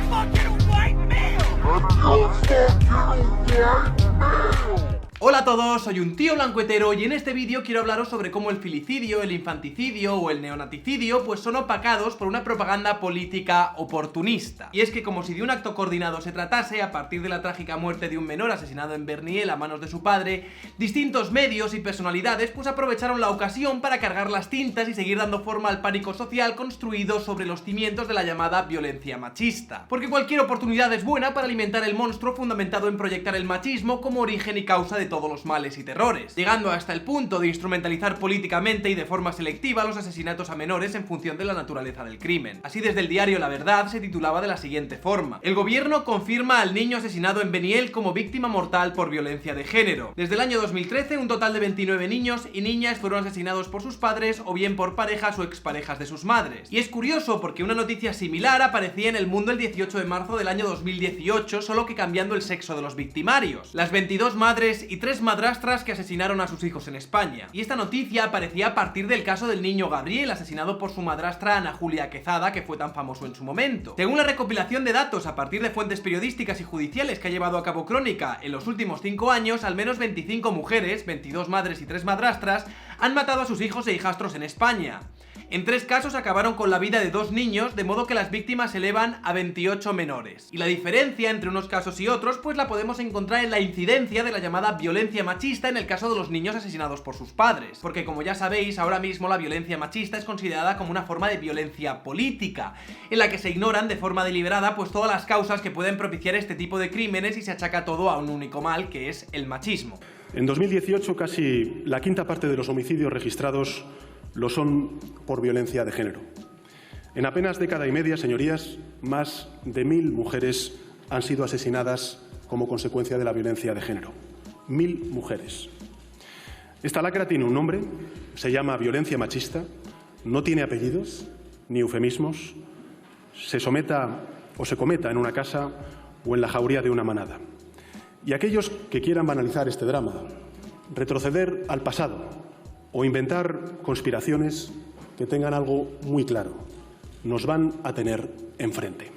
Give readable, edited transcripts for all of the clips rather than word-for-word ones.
fucking white male. Hola a todos, soy un tío blancuetero y en este vídeo quiero hablaros sobre cómo el filicidio, el infanticidio o el neonaticidio pues son opacados por una propaganda política oportunista. Y es que como si de un acto coordinado se tratase, a partir de la trágica muerte de un menor asesinado en Berniel a manos de su padre, distintos medios y personalidades pues aprovecharon la ocasión para cargar las tintas y seguir dando forma al pánico social construido sobre los cimientos de la llamada violencia machista. Porque cualquier oportunidad es buena para alimentar el monstruo fundamentado en proyectar el machismo como origen y causa de todos los males y terrores, llegando hasta el punto de instrumentalizar políticamente y de forma selectiva los asesinatos a menores en función de la naturaleza del crimen. Así, desde el diario La Verdad se titulaba de la siguiente forma: el gobierno confirma al niño asesinado en Beniel como víctima mortal por violencia de género. Desde el año 2013, un total de 29 niños y niñas fueron asesinados por sus padres o bien por parejas o exparejas de sus madres. Y es curioso porque una noticia similar aparecía en El Mundo el 18 de marzo del año 2018, solo que cambiando el sexo de los victimarios. Las 22 madres y 3 madrastras que asesinaron a sus hijos en España. Y esta noticia aparecía a partir del caso del niño Gabriel, asesinado por su madrastra Ana Julia Quezada, que fue tan famoso en su momento. Según la recopilación de datos a partir de fuentes periodísticas y judiciales que ha llevado a cabo Crónica, en los últimos 5 años, al menos 25 mujeres, 22 madres y 3 madrastras, han matado a sus hijos e hijastros en España. En 3 casos acabaron con la vida de 2 niños, de modo que las víctimas se elevan a 28 menores. Y la diferencia entre unos casos y otros pues la podemos encontrar en la incidencia de la llamada violencia machista en el caso de los niños asesinados por sus padres. Porque como ya sabéis, ahora mismo la violencia machista es considerada como una forma de violencia política, en la que se ignoran de forma deliberada pues todas las causas que pueden propiciar este tipo de crímenes y se achaca todo a un único mal, que es el machismo. En 2018 casi la quinta parte de los homicidios registrados lo son por violencia de género. En apenas década y media, señorías, más de 1000 mujeres han sido asesinadas como consecuencia de la violencia de género. 1000 mujeres. Esta lacra tiene un nombre, se llama violencia machista, no tiene apellidos ni eufemismos, se someta o se cometa en una casa o en la jauría de una manada. Y aquellos que quieran banalizar este drama, retroceder al pasado o inventar conspiraciones, que tengan algo muy claro: nos van a tener enfrente.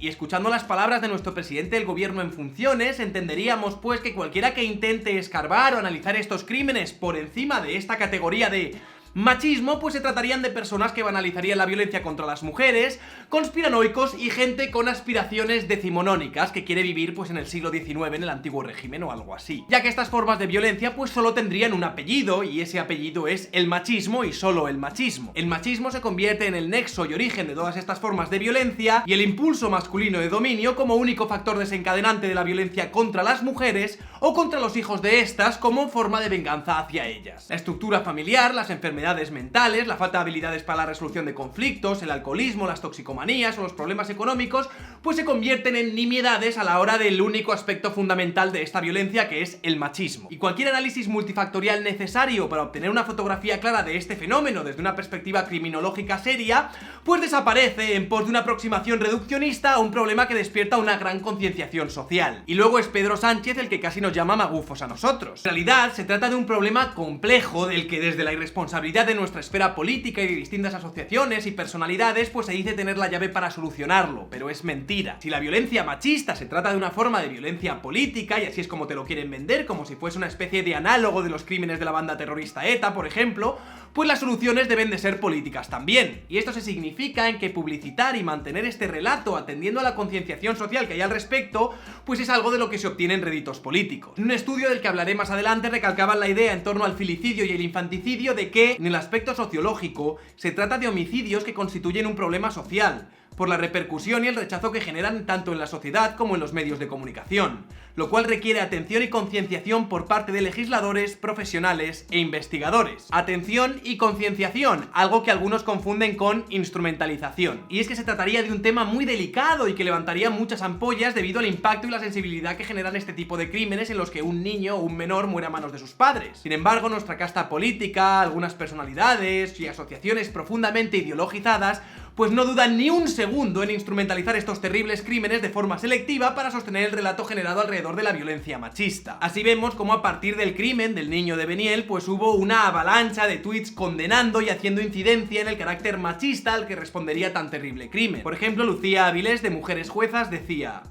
Y escuchando las palabras de nuestro presidente del gobierno en funciones, entenderíamos pues que cualquiera que intente escarbar o analizar estos crímenes por encima de esta categoría de machismo, pues se tratarían de personas que banalizarían la violencia contra las mujeres, conspiranoicos y gente con aspiraciones decimonónicas que quiere vivir pues en el siglo XIX, en el antiguo régimen o algo así. Ya que estas formas de violencia pues solo tendrían un apellido, y ese apellido es el machismo y solo el machismo. El machismo se convierte en el nexo y origen de todas estas formas de violencia y el impulso masculino de dominio como único factor desencadenante de la violencia contra las mujeres o contra los hijos de estas como forma de venganza hacia ellas. La estructura familiar, las enfermedades mentales, la falta de habilidades para la resolución de conflictos, el alcoholismo, las toxicomanías o los problemas económicos, pues se convierten en nimiedades a la hora del único aspecto fundamental de esta violencia, que es el machismo. Y cualquier análisis multifactorial necesario para obtener una fotografía clara de este fenómeno desde una perspectiva criminológica seria, pues desaparece en pos de una aproximación reduccionista a un problema que despierta una gran concienciación social. Y luego es Pedro Sánchez el que casi nos llama magufos a nosotros. En realidad se trata de un problema complejo del que desde la irresponsabilidad de nuestra esfera política y de distintas asociaciones y personalidades pues se dice tener la llave para solucionarlo, pero es mentira. Si la violencia machista se trata de una forma de violencia política, y así es como te lo quieren vender, como si fuese una especie de análogo de los crímenes de la banda terrorista ETA, por ejemplo, pues las soluciones deben de ser políticas también. Y esto se significa en que publicitar y mantener este relato atendiendo a la concienciación social que hay al respecto, pues es algo de lo que se obtienen réditos políticos. En un estudio del que hablaré más adelante recalcaban la idea en torno al filicidio y el infanticidio de que, en el aspecto sociológico, se trata de homicidios que constituyen un problema social, por la repercusión y el rechazo que generan tanto en la sociedad como en los medios de comunicación, lo cual requiere atención y concienciación por parte de legisladores, profesionales e investigadores. Atención y concienciación, algo que algunos confunden con instrumentalización. Y es que se trataría de un tema muy delicado y que levantaría muchas ampollas debido al impacto y la sensibilidad que generan este tipo de crímenes en los que un niño o un menor muere a manos de sus padres. Sin embargo, nuestra casta política, algunas personalidades y asociaciones profundamente ideologizadas pues no dudan ni un segundo en instrumentalizar estos terribles crímenes de forma selectiva para sostener el relato generado alrededor de la violencia machista. Así vemos como a partir del crimen del niño de Beniel, pues hubo una avalancha de tweets condenando y haciendo incidencia en el carácter machista al que respondería tan terrible crimen. Por ejemplo, Lucía Avilés, de Mujeres Juezas, decía: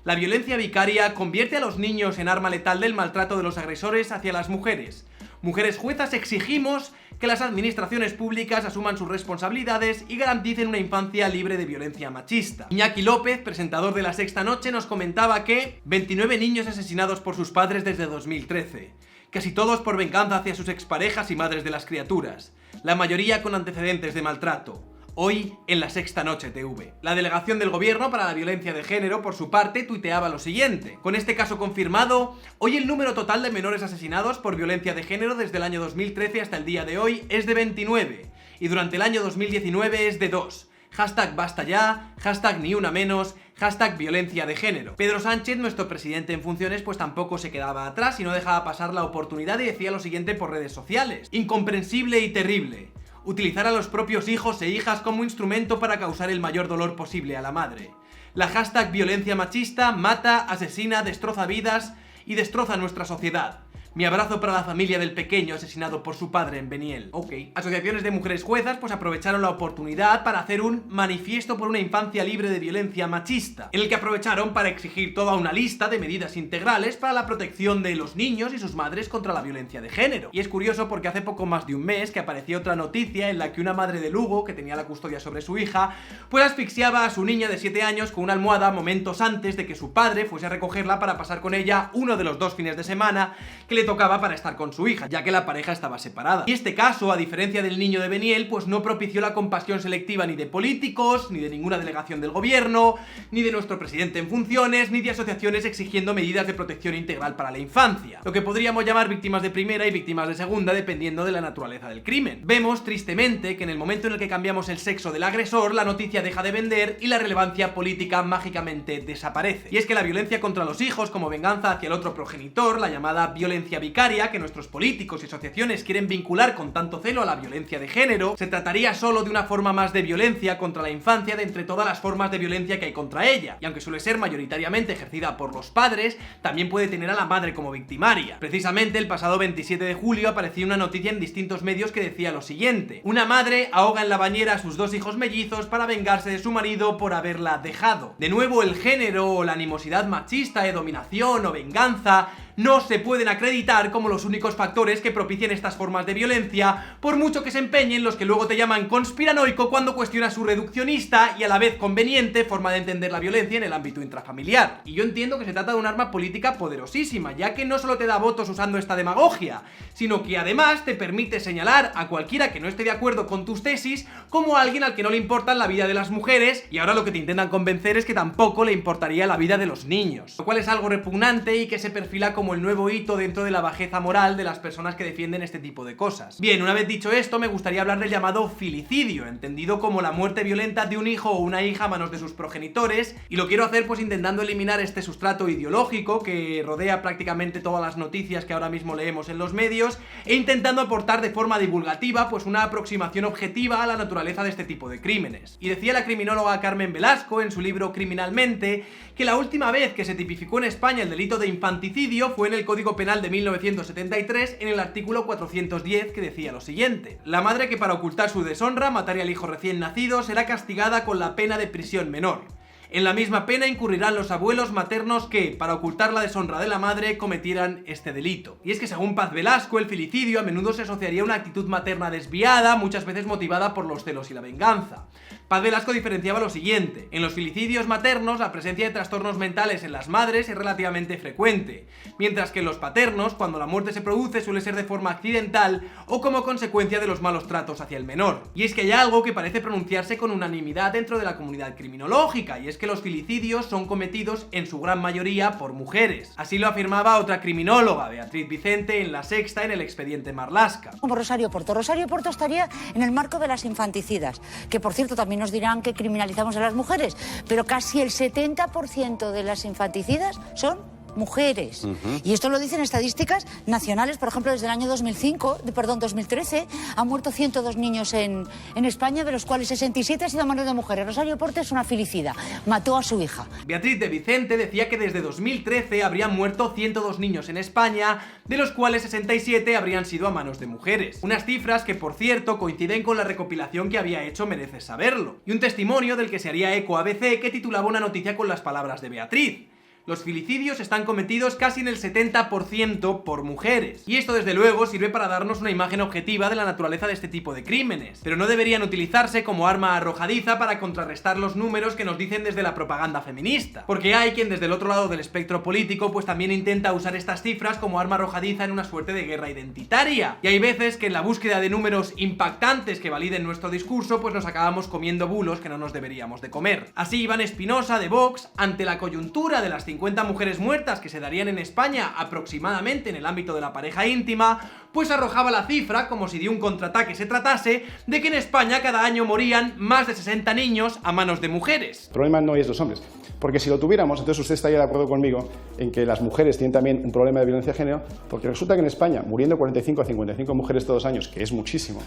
la violencia vicaria convierte a los niños en arma letal del maltrato de los agresores hacia las mujeres. Mujeres Juezas exigimos que las administraciones públicas asuman sus responsabilidades y garanticen una infancia libre de violencia machista. Iñaki López, presentador de La Sexta Noche, nos comentaba que 29 niños asesinados por sus padres desde 2013. Casi todos por venganza hacia sus exparejas y madres de las criaturas. La mayoría con antecedentes de maltrato. Hoy en La Sexta Noche TV. La Delegación del Gobierno para la Violencia de Género, por su parte, tuiteaba lo siguiente: con este caso confirmado, hoy el número total de menores asesinados por violencia de género desde el año 2013 hasta el día de hoy es de 29, y durante el año 2019 es de 2. Hashtag basta ya, hashtag ni una menos, hashtag violencia de género. Pedro Sánchez, nuestro presidente en funciones, pues tampoco se quedaba atrás y no dejaba pasar la oportunidad y decía lo siguiente por redes sociales: incomprensible y terrible. Utilizar a los propios hijos e hijas como instrumento para causar el mayor dolor posible a la madre. La hashtag violencia machista mata, asesina, destroza vidas y destroza nuestra sociedad. Mi abrazo para la familia del pequeño asesinado por su padre en Beniel. Ok. Asociaciones de mujeres juezas pues aprovecharon la oportunidad para hacer un manifiesto por una infancia libre de violencia machista, en el que aprovecharon para exigir toda una lista de medidas integrales para la protección de los niños y sus madres contra la violencia de género. Y es curioso porque hace poco más de un mes que apareció otra noticia en la que una madre de Lugo, que tenía la custodia sobre su hija, pues asfixiaba a su niña de 7 años con una almohada momentos antes de que su padre fuese a recogerla para pasar con ella uno de los 2 fines de semana que le tocaba para estar con su hija, ya que la pareja estaba separada. Y este caso, a diferencia del niño de Beniel, pues no propició la compasión selectiva ni de políticos, ni de ninguna delegación del gobierno, ni de nuestro presidente en funciones, ni de asociaciones exigiendo medidas de protección integral para la infancia, lo que podríamos llamar víctimas de primera y víctimas de segunda, dependiendo de la naturaleza del crimen. Vemos, tristemente, que en el momento en el que cambiamos el sexo del agresor, la noticia deja de vender y la relevancia política mágicamente desaparece. Y es que la violencia contra los hijos como venganza hacia el otro progenitor, la llamada violencia vicaria, que nuestros políticos y asociaciones quieren vincular con tanto celo a la violencia de género, se trataría solo de una forma más de violencia contra la infancia de entre todas las formas de violencia que hay contra ella, y aunque suele ser mayoritariamente ejercida por los padres, también puede tener a la madre como victimaria. Precisamente el pasado 27 de julio apareció una noticia en distintos medios que decía lo siguiente: una madre ahoga en la bañera a sus 2 hijos mellizos para vengarse de su marido por haberla dejado. De nuevo, el género o la animosidad machista de dominación o venganza no se pueden acreditar como los únicos factores que propician estas formas de violencia, por mucho que se empeñen los que luego te llaman conspiranoico cuando cuestionas su reduccionista y a la vez conveniente forma de entender la violencia en el ámbito intrafamiliar. Y yo entiendo que se trata de un arma política poderosísima, ya que no solo te da votos usando esta demagogia, sino que además te permite señalar a cualquiera que no esté de acuerdo con tus tesis como alguien al que no le importa la vida de las mujeres, y ahora lo que te intentan convencer es que tampoco le importaría la vida de los niños, lo cual es algo repugnante y que se perfila como el nuevo hito dentro de la bajeza moral de las personas que defienden este tipo de cosas. Bien, una vez dicho esto, me gustaría hablar del llamado filicidio, entendido como la muerte violenta de un hijo o una hija a manos de sus progenitores, y lo quiero hacer pues intentando eliminar este sustrato ideológico que rodea prácticamente todas las noticias que ahora mismo leemos en los medios, e intentando aportar de forma divulgativa pues una aproximación objetiva a la naturaleza de este tipo de crímenes. Y decía la criminóloga Carmen Velasco en su libro Criminalmente que la última vez que se tipificó en España el delito de infanticidio fue en el Código Penal de 1973, en el artículo 410, que decía lo siguiente: la madre que para ocultar su deshonra matare al hijo recién nacido será castigada con la pena de prisión menor. En la misma pena incurrirán los abuelos maternos que, para ocultar la deshonra de la madre, cometieran este delito. Y es que según Paz Velasco, el filicidio a menudo se asociaría a una actitud materna desviada, muchas veces motivada por los celos y la venganza. Paz Velasco diferenciaba lo siguiente: en los filicidios maternos la presencia de trastornos mentales en las madres es relativamente frecuente, mientras que en los paternos, cuando la muerte se produce, suele ser de forma accidental o como consecuencia de los malos tratos hacia el menor. Y es que hay algo que parece pronunciarse con unanimidad dentro de la comunidad criminológica, y es que los filicidios son cometidos en su gran mayoría por mujeres. Así lo afirmaba otra criminóloga, Beatriz Vicente, en La Sexta, en el expediente Marlaska. Como Rosario Porto. Rosario Porto estaría en el marco de las infanticidas, que por cierto también nos dirán que criminalizamos a las mujeres, pero casi el 70% de las infanticidas son mujeres. Y esto lo dicen estadísticas nacionales. Por ejemplo, desde el año 2013 han muerto 102 niños en España, de los cuales 67 han sido a manos de mujeres. Rosario Porta es una filicida, mató a su hija. Beatriz de Vicente decía que desde 2013 habrían muerto 102 niños en España, de los cuales 67 habrían sido a manos de mujeres. Unas cifras que, por cierto, coinciden con la recopilación que había hecho Mereces Saberlo, y un testimonio del que se haría eco ABC, que titulaba una noticia con las palabras de Beatriz. Los filicidios están cometidos casi en el 70% por mujeres. Y esto desde luego sirve para darnos una imagen objetiva de la naturaleza de este tipo de crímenes, pero no deberían utilizarse como arma arrojadiza para contrarrestar los números que nos dicen desde la propaganda feminista. Porque hay quien desde el otro lado del espectro político pues también intenta usar estas cifras como arma arrojadiza en una suerte de guerra identitaria. Y hay veces que en la búsqueda de números impactantes que validen nuestro discurso pues nos acabamos comiendo bulos que no nos deberíamos de comer. Así Iván Espinosa de Vox, ante la coyuntura de las 50 mujeres muertas que se darían en España aproximadamente en el ámbito de la pareja íntima, pues arrojaba la cifra, como si de un contraataque se tratase, de que en España cada año morían más de 60 niños a manos de mujeres. El problema no es los hombres, porque si lo tuviéramos, entonces usted estaría de acuerdo conmigo en que las mujeres tienen también un problema de violencia de género, porque resulta que en España, muriendo 45 a 55 mujeres todos los años, que es muchísimo,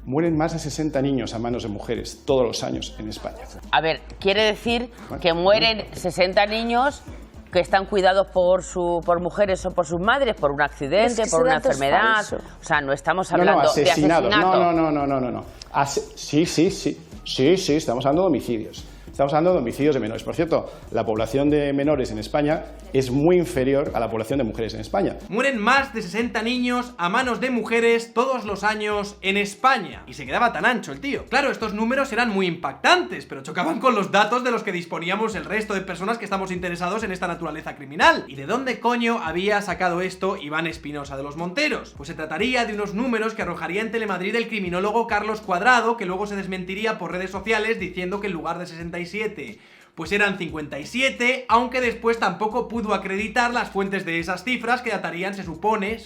mueren más de 60 niños a manos de mujeres todos los años en España. A ver, quiere decir que mueren 60 niños que están cuidados por mujeres o por sus madres, por un accidente, por una enfermedad. O sea, no estamos hablando de asesinato. No. Sí, estamos hablando de homicidios. Estamos hablando de homicidios de menores. Por cierto, la población de menores en España es muy inferior a la población de mujeres en España. Mueren más de 60 niños a manos de mujeres todos los años en España. Y se quedaba tan ancho el tío. Claro, estos números eran muy impactantes, pero chocaban con los datos de los que disponíamos el resto de personas que estamos interesados en esta naturaleza criminal. ¿Y de dónde coño había sacado esto Iván Espinosa de los Monteros? Pues se trataría de unos números que arrojaría en Telemadrid el criminólogo Carlos Cuadrado, que luego se desmentiría por redes sociales diciendo que en lugar de 67 pues eran 57, aunque después tampoco pudo acreditar las fuentes de esas cifras que datarían, se supone,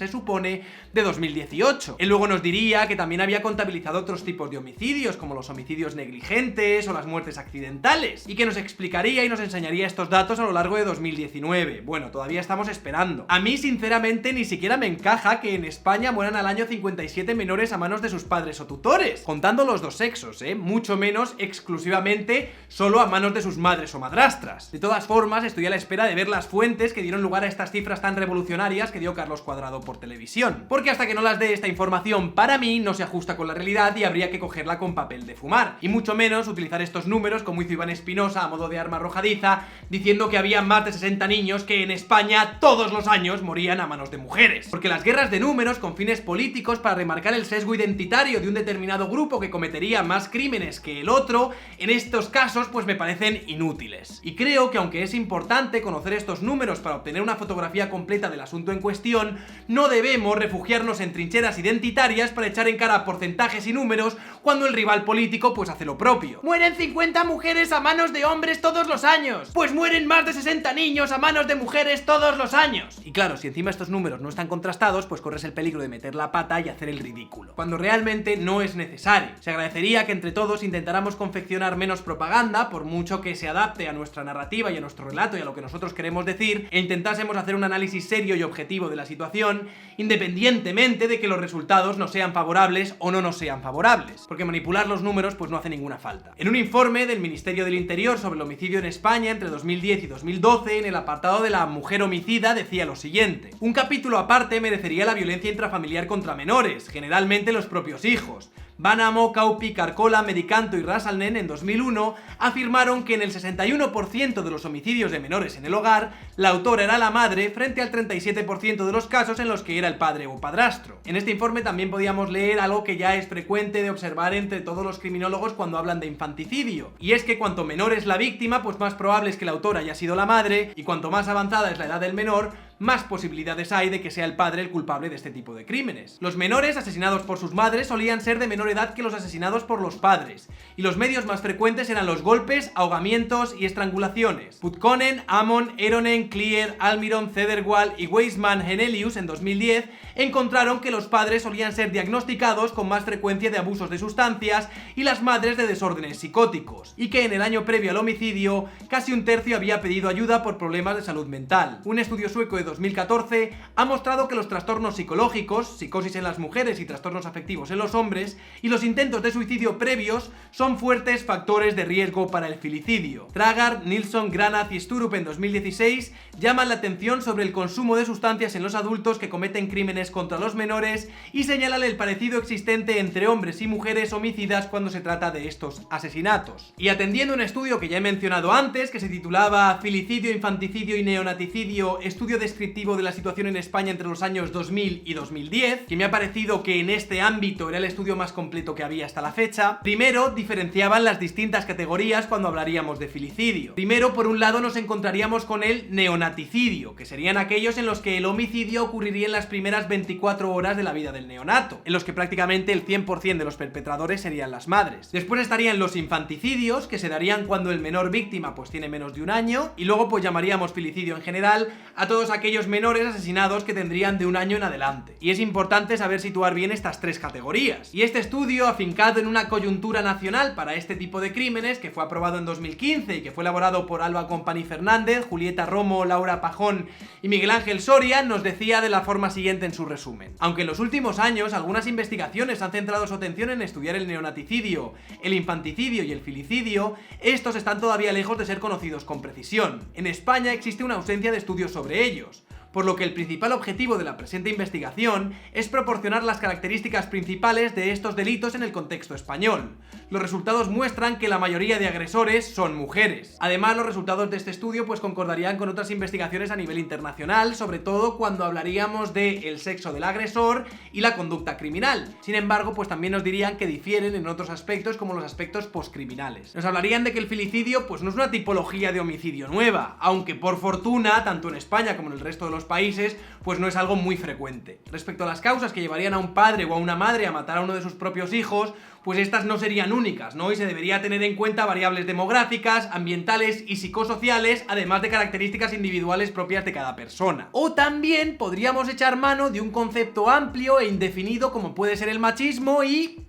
de 2018. Él luego nos diría que también había contabilizado otros tipos de homicidios, como los homicidios negligentes o las muertes accidentales, y que nos explicaría y nos enseñaría estos datos a lo largo de 2019. Bueno, todavía estamos esperando. A mí, sinceramente, ni siquiera me encaja que en España mueran al año 57 menores a manos de sus padres o tutores, contando los dos sexos, mucho menos exclusivamente solo a manos de sus madres o madrastras. De todas formas, estoy a la espera de ver las fuentes que dieron lugar a estas cifras tan revolucionarias que dio Carlos Cuadrado por televisión, porque hasta que no las dé esta información, para mí no se ajusta con la realidad y habría que cogerla con papel de fumar, y mucho menos utilizar estos números como hizo Iván Espinosa a modo de arma arrojadiza, diciendo que había más de 60 niños que en España todos los años morían a manos de mujeres. Porque las guerras de números con fines políticos para remarcar el sesgo identitario de un determinado grupo que cometería más crímenes que el otro, en estos casos pues me parecen inútiles. Y creo que aunque es importante conocer estos números para obtener una fotografía completa del asunto en cuestión, no debemos refugiarnos en trincheras identitarias para echar en cara porcentajes y números cuando el rival político pues hace lo propio. Mueren 50 mujeres a manos de hombres todos los años. Pues mueren más de 60 niños a manos de mujeres todos los años. Y claro, si encima estos números no están contrastados, pues corres el peligro de meter la pata y hacer el ridículo, cuando realmente no es necesario. Se agradecería que entre todos intentáramos confeccionar menos propaganda, por mucho que se adapte a nuestra narrativa y a nuestro relato y a lo que nosotros queremos decir, e intentásemos hacer un análisis serio y objetivo de la situación, independientemente de que los resultados nos sean favorables o no nos sean favorables, porque manipular los números pues no hace ninguna falta. En un informe del Ministerio del Interior sobre el homicidio en España entre 2010 y 2012, en el apartado de la mujer homicida decía lo siguiente: un capítulo aparte merecería la violencia intrafamiliar contra menores, generalmente los propios hijos. Bánamo, Caupi, Carcola, Medicanto y Rasalnen en 2001 afirmaron que en el 61% de los homicidios de menores en el hogar, la autora era la madre frente al 37% de los casos en los que era el padre o padrastro. En este informe también podíamos leer algo que ya es frecuente de observar entre todos los criminólogos cuando hablan de infanticidio, y es que cuanto menor es la víctima, pues más probable es que la autora haya sido la madre, y cuanto más avanzada es la edad del menor, más posibilidades hay de que sea el padre el culpable de este tipo de crímenes. Los menores asesinados por sus madres solían ser de menor edad que los asesinados por los padres, y los medios más frecuentes eran los golpes, ahogamientos y estrangulaciones. Putkonen, Amon, Eronen, Clear, Almiron, Cederwall y Weisman-Henelius en 2010 encontraron que los padres solían ser diagnosticados con más frecuencia de abusos de sustancias y las madres de desórdenes psicóticos, y que en el año previo al homicidio casi un tercio había pedido ayuda por problemas de salud mental. Un estudio sueco de 2014 ha mostrado que los trastornos psicológicos, psicosis en las mujeres y trastornos afectivos en los hombres, y los intentos de suicidio previos son fuertes factores de riesgo para el filicidio. Tragar, Nilsson, Granath y Sturup en 2016 llaman la atención sobre el consumo de sustancias en los adultos que cometen crímenes contra los menores y señalan el parecido existente entre hombres y mujeres homicidas cuando se trata de estos asesinatos. Y atendiendo un estudio que ya he mencionado antes, que se titulaba Filicidio, Infanticidio y Neonaticidio, estudio descriptivo de la situación en España entre los años 2000 y 2010, que me ha parecido que en este ámbito era el estudio más completo que había hasta la fecha, primero diferenciaban las distintas categorías cuando hablaríamos de filicidio. Primero, por un lado, nos encontraríamos con el neonaticidio, que serían aquellos en los que el homicidio ocurriría en las primeras 24 horas de la vida del neonato, en los que prácticamente el 100% de los perpetradores serían las madres. Después estarían los infanticidios, que se darían cuando el menor víctima pues tiene menos de un año, y luego pues llamaríamos filicidio en general a todos aquellos menores asesinados que tendrían de un año en adelante. Y es importante saber situar bien estas tres categorías. Y este estudio, afincado en una coyuntura nacional para este tipo de crímenes, que fue aprobado en 2015 y que fue elaborado por Alba Company Fernández, Julieta Romo, Laura Pajón y Miguel Ángel Soria, nos decía de la forma siguiente en su resumen. Aunque en los últimos años algunas investigaciones han centrado su atención en estudiar el neonaticidio, el infanticidio y el filicidio, estos están todavía lejos de ser conocidos con precisión. En España existe una ausencia de estudios sobre ellos, por lo que el principal objetivo de la presente investigación es proporcionar las características principales de estos delitos en el contexto español. Los resultados muestran que la mayoría de agresores son mujeres. Además, los resultados de este estudio pues concordarían con otras investigaciones a nivel internacional, sobre todo cuando hablaríamos del sexo del agresor y la conducta criminal. Sin embargo, pues también nos dirían que difieren en otros aspectos, como los aspectos postcriminales. Nos hablarían de que el filicidio pues no es una tipología de homicidio nueva, aunque por fortuna, tanto en España como en el resto de los países, pues no es algo muy frecuente. Respecto a las causas que llevarían a un padre o a una madre a matar a uno de sus propios hijos, pues estas no serían únicas, ¿no? Y se debería tener en cuenta variables demográficas, ambientales y psicosociales, además de características individuales propias de cada persona. O también podríamos echar mano de un concepto amplio e indefinido como puede ser el machismo y...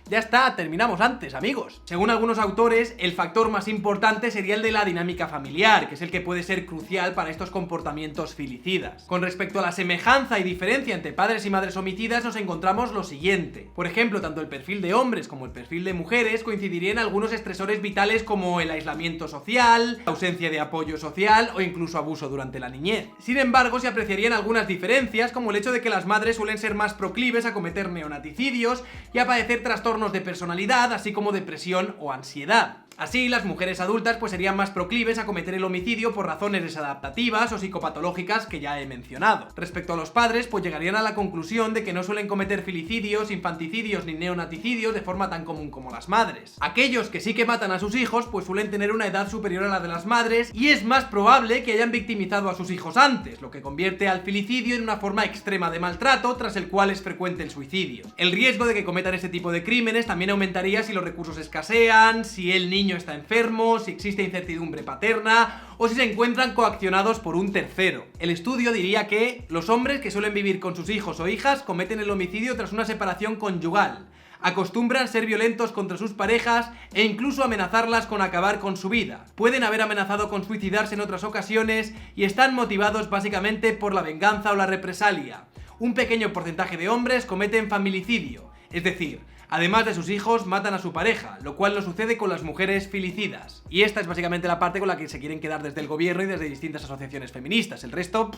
ya está, terminamos antes, amigos. Según algunos autores, el factor más importante sería el de la dinámica familiar, que es el que puede ser crucial para estos comportamientos filicidas. Con respecto a la semejanza y diferencia entre padres y madres homicidas, nos encontramos lo siguiente. Por ejemplo, tanto el perfil de hombres como el perfil de mujeres coincidirían en algunos estresores vitales como el aislamiento social, la ausencia de apoyo social o incluso abuso durante la niñez. Sin embargo, se apreciarían algunas diferencias, como el hecho de que las madres suelen ser más proclives a cometer neonaticidios y a padecer trastornos de personalidad, así como depresión o ansiedad. Así, las mujeres adultas pues serían más proclives a cometer el homicidio por razones desadaptativas o psicopatológicas que ya he mencionado. Respecto a los padres, pues llegarían a la conclusión de que no suelen cometer filicidios, infanticidios ni neonaticidios de forma tan común como las madres. Aquellos que sí que matan a sus hijos pues suelen tener una edad superior a la de las madres y es más probable que hayan victimizado a sus hijos antes, lo que convierte al filicidio en una forma extrema de maltrato tras el cual es frecuente el suicidio. El riesgo de que cometan este tipo de crímenes también aumentaría si los recursos escasean, si el niño está enfermo, si existe incertidumbre paterna o si se encuentran coaccionados por un tercero. El estudio diría que los hombres que suelen vivir con sus hijos o hijas cometen el homicidio tras una separación conyugal, acostumbran ser violentos contra sus parejas e incluso amenazarlas con acabar con su vida. Pueden haber amenazado con suicidarse en otras ocasiones y están motivados básicamente por la venganza o la represalia. Un pequeño porcentaje de hombres cometen familicidio, es decir, además de sus hijos, matan a su pareja, lo cual no sucede con las mujeres filicidas. Y esta es básicamente la parte con la que se quieren quedar desde el gobierno y desde distintas asociaciones feministas. El resto,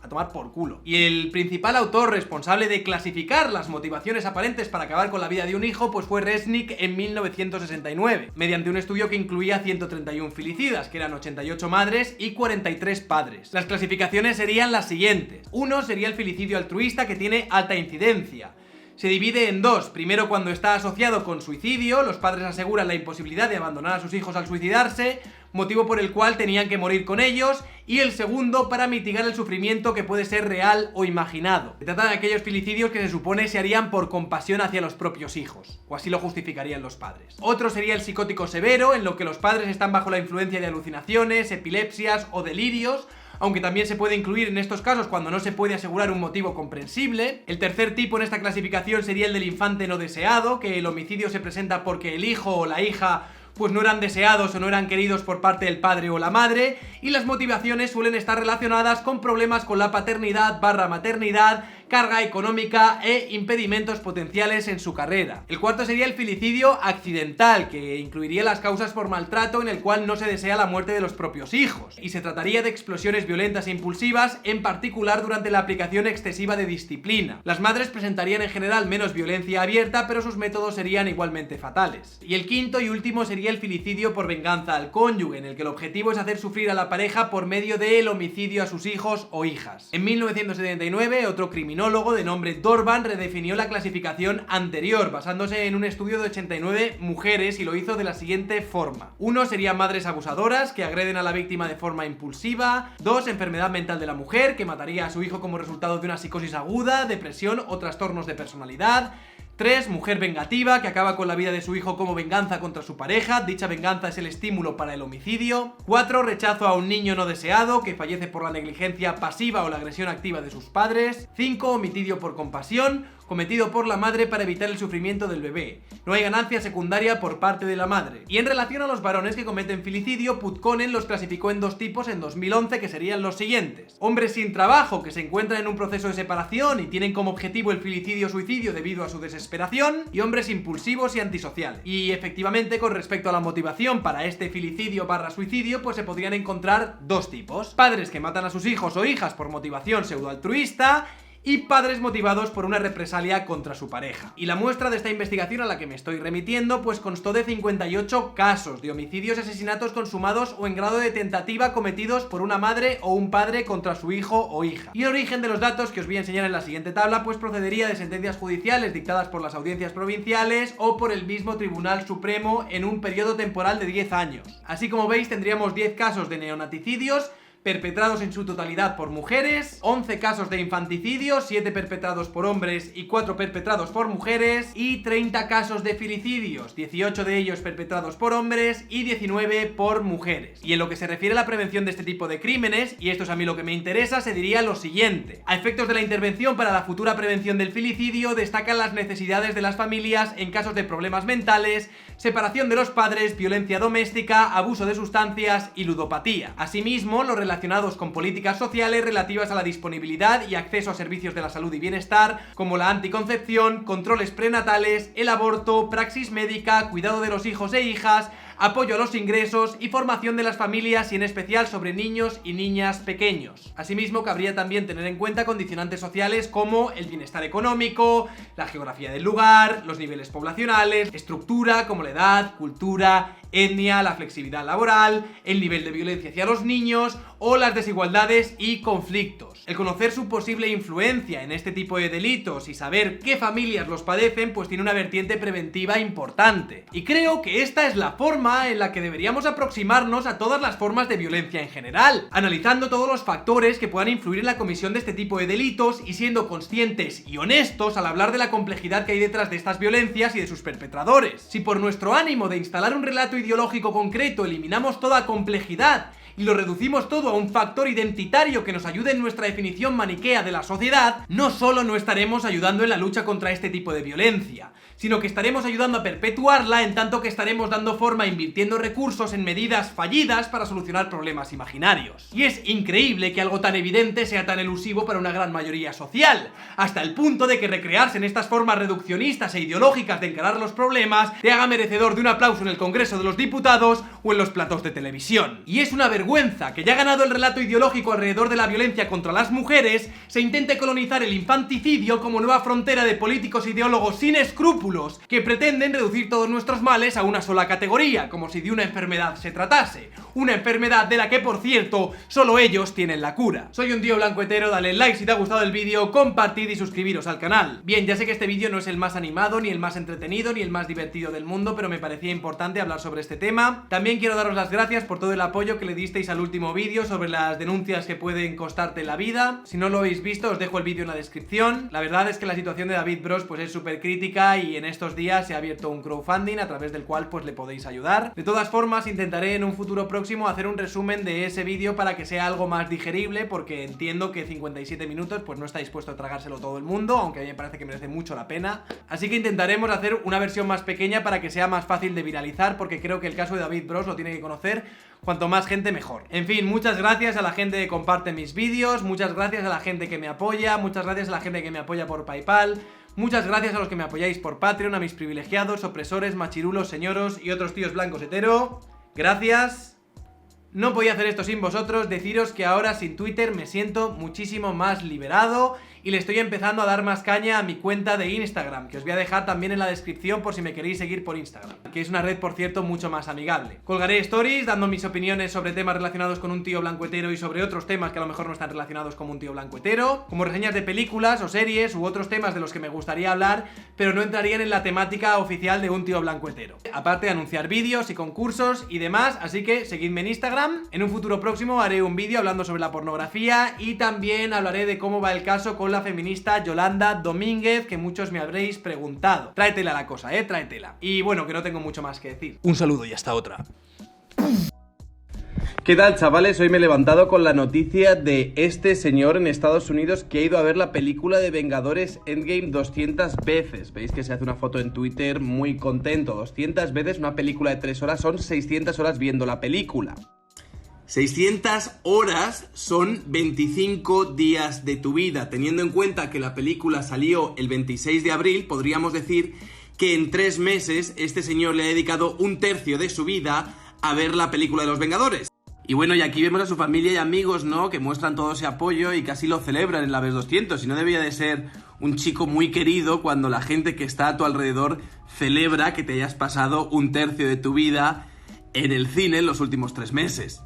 a tomar por culo. Y el principal autor responsable de clasificar las motivaciones aparentes para acabar con la vida de un hijo, pues fue Resnick en 1969, mediante un estudio que incluía 131 filicidas, que eran 88 madres y 43 padres. Las clasificaciones serían las siguientes. 1 sería el filicidio altruista, que tiene alta incidencia. se divide en dos. Primero, cuando está asociado con suicidio, los padres aseguran la imposibilidad de abandonar a sus hijos al suicidarse, motivo por el cual tenían que morir con ellos, y el segundo, para mitigar el sufrimiento que puede ser real o imaginado. Se trata de aquellos filicidios que se supone se harían por compasión hacia los propios hijos, o así lo justificarían los padres. Otro sería el psicótico severo, en lo que los padres están bajo la influencia de alucinaciones, epilepsias o delirios, aunque también se puede incluir en estos casos cuando no se puede asegurar un motivo comprensible. El tercer tipo en esta clasificación sería el del infante no deseado, que el homicidio se presenta porque el hijo o la hija pues no eran deseados o no eran queridos por parte del padre o la madre, y las motivaciones suelen estar relacionadas con problemas con la paternidad/maternidad, carga económica e impedimentos potenciales en su carrera. El cuarto sería el filicidio accidental, que incluiría las causas por maltrato en el cual no se desea la muerte de los propios hijos, y se trataría de explosiones violentas e impulsivas, en particular durante la aplicación excesiva de disciplina. Las madres presentarían en general menos violencia abierta, pero sus métodos serían igualmente fatales. Y el quinto y último sería el filicidio por venganza al cónyuge, en el que el objetivo es hacer sufrir a la pareja por medio del homicidio a sus hijos o hijas. En 1979, otro criminólogo de nombre Dorban redefinió la clasificación anterior, basándose en un estudio de 89 mujeres, y lo hizo de la siguiente forma. 1 serían madres abusadoras, que agreden a la víctima de forma impulsiva. 2, enfermedad mental de la mujer, que mataría a su hijo como resultado de una psicosis aguda, depresión o trastornos de personalidad. 3, mujer vengativa, que acaba con la vida de su hijo como venganza contra su pareja, dicha venganza es el estímulo para el homicidio. 4, rechazo a un niño no deseado, que fallece por la negligencia pasiva o la agresión activa de sus padres. 5, homicidio por compasión, cometido por la madre para evitar el sufrimiento del bebé. No hay ganancia secundaria por parte de la madre. Y en relación a los varones que cometen filicidio, Putkonen los clasificó en dos tipos en 2011, que serían los siguientes: hombres sin trabajo, que se encuentran en un proceso de separación y tienen como objetivo el filicidio-suicidio debido a su desesperación, y hombres impulsivos y antisociales. Y efectivamente, con respecto a la motivación para este filicidio/suicidio, pues se podrían encontrar dos tipos: padres que matan a sus hijos o hijas por motivación pseudoaltruista, y padres motivados por una represalia contra su pareja. Y la muestra de esta investigación a la que me estoy remitiendo pues constó de 58 casos de homicidios y asesinatos consumados o en grado de tentativa cometidos por una madre o un padre contra su hijo o hija. Y el origen de los datos que os voy a enseñar en la siguiente tabla pues procedería de sentencias judiciales dictadas por las audiencias provinciales o por el mismo Tribunal Supremo en un periodo temporal de 10 años. Así como veis, tendríamos 10 casos de neonaticidios perpetrados en su totalidad por mujeres, 11 casos de infanticidio, 7 perpetrados por hombres y 4 perpetrados por mujeres, y 30 casos de filicidios, 18 de ellos perpetrados por hombres y 19 por mujeres. Y en lo que se refiere a la prevención de este tipo de crímenes, y esto es a mí lo que me interesa, se diría lo siguiente: a efectos de la intervención para la futura prevención del filicidio, destacan las necesidades de las familias en casos de problemas mentales, separación de los padres, violencia doméstica, abuso de sustancias y ludopatía. Asimismo, los relacionados con políticas sociales relativas a la disponibilidad y acceso a servicios de la salud y bienestar, como la anticoncepción, controles prenatales, el aborto, praxis médica, cuidado de los hijos e hijas, apoyo a los ingresos y formación de las familias, y en especial sobre niños y niñas pequeños. Asimismo, cabría también tener en cuenta condicionantes sociales como el bienestar económico, la geografía del lugar, los niveles poblacionales, estructura como la edad, cultura, etnia, la flexibilidad laboral, el nivel de violencia hacia los niños o las desigualdades y conflictos. El conocer su posible influencia en este tipo de delitos y saber qué familias los padecen pues tiene una vertiente preventiva importante. Y creo que esta es la forma en la que deberíamos aproximarnos a todas las formas de violencia en general, analizando todos los factores que puedan influir en la comisión de este tipo de delitos y siendo conscientes y honestos al hablar de la complejidad que hay detrás de estas violencias y de sus perpetradores. Si por nuestro ánimo de instalar un relato ideológico concreto eliminamos toda complejidad y lo reducimos todo a un factor identitario que nos ayude en nuestra definición maniquea de la sociedad, no solo no estaremos ayudando en la lucha contra este tipo de violencia, sino que estaremos ayudando a perpetuarla, en tanto que estaremos dando forma invirtiendo recursos en medidas fallidas para solucionar problemas imaginarios. Y es increíble que algo tan evidente sea tan elusivo para una gran mayoría social, hasta el punto de que recrearse en estas formas reduccionistas e ideológicas de encarar los problemas te haga merecedor de un aplauso en el Congreso de los Diputados o en los platos de televisión. Y es una vergüenza que ya ganado el relato ideológico alrededor de la violencia contra las mujeres, se intente colonizar el infanticidio como nueva frontera de políticos e ideólogos sin escrúpulos fábulos que pretenden reducir todos nuestros males a una sola categoría, como si de una enfermedad se tratase. Una enfermedad de la que, por cierto, solo ellos tienen la cura. Soy un tío blanco hetero, dale like si te ha gustado el vídeo, compartid y suscribiros al canal. Bien, ya sé que este vídeo no es el más animado, ni el más entretenido, ni el más divertido del mundo, pero me parecía importante hablar sobre este tema. También quiero daros las gracias por todo el apoyo que le disteis al último vídeo sobre las denuncias que pueden costarte la vida. Si no lo habéis visto, os dejo el vídeo en la descripción. La verdad es que la situación de David Bros pues es súper crítica y en estos días se ha abierto un crowdfunding a través del cual pues le podéis ayudar. De todas formas, intentaré en un futuro próximo hacer un resumen de ese vídeo para que sea algo más digerible, porque entiendo que 57 minutos pues no está dispuesto a tragárselo todo el mundo, aunque a mí me parece que merece mucho la pena. Así que intentaremos hacer una versión más pequeña para que sea más fácil de viralizar, porque creo que el caso de David Bros lo tiene que conocer cuanto más gente mejor. En fin, muchas gracias a la gente que comparte mis vídeos, muchas gracias a la gente que me apoya, muchas gracias a la gente que me apoya por PayPal, muchas gracias a los que me apoyáis por Patreon, a mis privilegiados, opresores, machirulos, señoros y otros tíos blancos hetero. Gracias. No podía hacer esto sin vosotros. Deciros que ahora sin Twitter me siento muchísimo más liberado y le estoy empezando a dar más caña a mi cuenta de Instagram, que os voy a dejar también en la descripción por si me queréis seguir por Instagram, que es una red, por cierto, mucho más amigable. Colgaré stories dando mis opiniones sobre temas relacionados con un tío blanco hetero y sobre otros temas que a lo mejor no están relacionados con un tío blanco hetero, como reseñas de películas o series u otros temas de los que me gustaría hablar, pero no entrarían en la temática oficial de un tío blanco hetero. Aparte de anunciar vídeos y concursos y demás, así que seguidme en Instagram. En un futuro próximo haré un vídeo hablando sobre la pornografía y también hablaré de cómo va el caso con la feminista Yolanda Domínguez, que muchos me habréis preguntado. Tráetela la cosa, tráetela. Y bueno, que no tengo mucho más que decir. Un saludo y hasta otra. ¿Qué tal, chavales? Hoy me he levantado con la noticia de este señor en Estados Unidos que ha ido a ver la película de Vengadores Endgame 200 veces. Veis que se hace una foto en Twitter muy contento. 200 veces, una película de 3 horas, son 600 horas viendo la película. 600 horas son 25 días de tu vida. Teniendo en cuenta que la película salió el 26 de abril, podríamos decir que en 3 meses este señor le ha dedicado un tercio de su vida a ver la película de los Vengadores. Y bueno, y aquí vemos a su familia y amigos, ¿no?, que muestran todo ese apoyo y casi lo celebran en la vez 200. Y no debía de ser un chico muy querido cuando la gente que está a tu alrededor celebra que te hayas pasado un tercio de tu vida en el cine en los últimos 3 meses.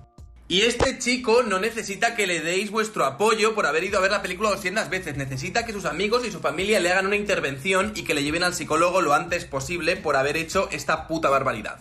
Y este chico no necesita que le deis vuestro apoyo por haber ido a ver la película 200 veces. Necesita que sus amigos y su familia le hagan una intervención y que le lleven al psicólogo lo antes posible por haber hecho esta puta barbaridad.